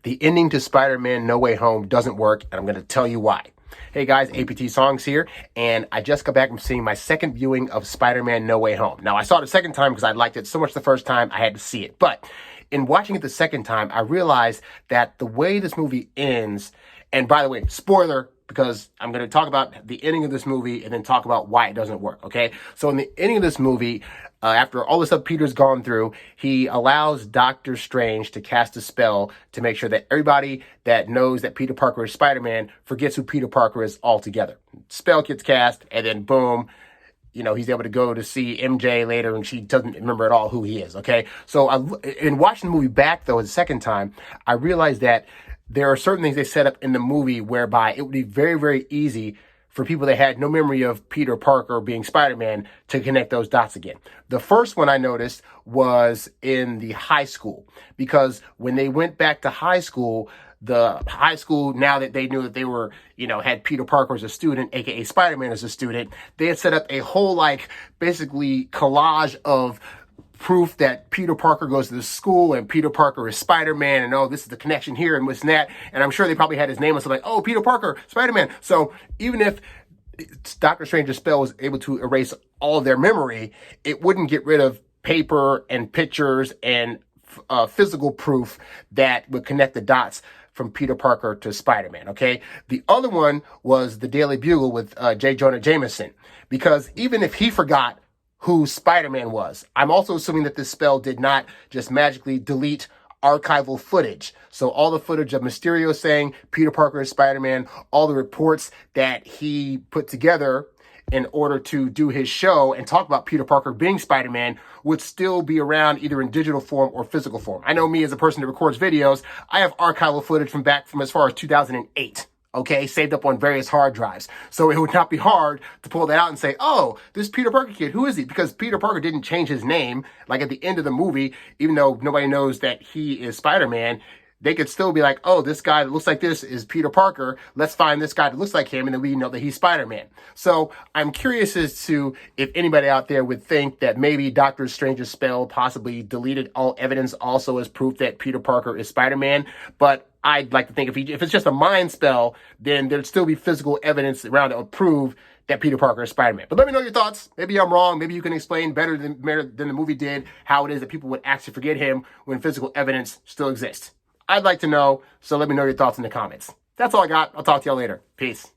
The ending to Spider-Man No Way Home doesn't work, and I'm going to tell you why. Hey guys, APT Songs here, and I just got back from seeing my second viewing of Spider-Man No Way Home. Now, I saw it the second time because I liked it so much the first time, I had to see it. But in watching it the second time, I realized that the way this movie ends, and by the way, spoiler, because I'm going to talk about the ending of this movie and then talk about why it doesn't work, okay? So in the ending of this movie, after all the stuff Peter's gone through, he allows Doctor Strange to cast a spell to make sure that everybody that knows that Peter Parker is Spider-Man forgets who Peter Parker is altogether. Spell gets cast, and then boom, he's able to go to see MJ later, and she doesn't remember at all who he is, okay? So in watching the movie back, though, the second time, I realized that there are certain things they set up in the movie whereby it would be very, very easy for people that had no memory of Peter Parker being Spider-Man to connect those dots again. The first one I noticed was in the high school, because when they went back to high school, the high school, now that they knew that they were, had Peter Parker as a student, aka Spider-Man as a student, they had set up a whole, basically collage of proof that Peter Parker goes to the school and Peter Parker is Spider-Man, and oh, this is the connection here and this and that. And I'm sure they probably had his name and something like, oh, Peter Parker, Spider-Man. So even if Doctor Strange's spell was able to erase all of their memory, it wouldn't get rid of paper and pictures and physical proof that would connect the dots from Peter Parker to Spider-Man, okay? The other one was the Daily Bugle with J. Jonah Jameson, because even if he forgot who Spider-Man was, I'm also assuming that this spell did not just magically delete archival footage. So all the footage of Mysterio saying Peter Parker is Spider-Man, all the reports that he put together in order to do his show and talk about Peter Parker being Spider-Man would still be around either in digital form or physical form. I know me as a person that records videos, I have archival footage from as far as 2008. Okay, saved up on various hard drives. So it would not be hard to pull that out and say, oh, this Peter Parker kid, who is he? Because Peter Parker didn't change his name. Like at the end of the movie, even though nobody knows that he is Spider-Man, they could still be like, oh, this guy that looks like this is Peter Parker. Let's find this guy that looks like him, and then we know that he's Spider-Man. So I'm curious as to if anybody out there would think that maybe Doctor Strange's spell possibly deleted all evidence also as proof that Peter Parker is Spider-Man. But I'd like to think if it's just a mind spell, then there'd still be physical evidence around that would prove that Peter Parker is Spider-Man. But let me know your thoughts. Maybe I'm wrong. Maybe you can explain better than the movie did how it is that people would actually forget him when physical evidence still exists. I'd like to know, so let me know your thoughts in the comments. That's all I got. I'll talk to y'all later. Peace.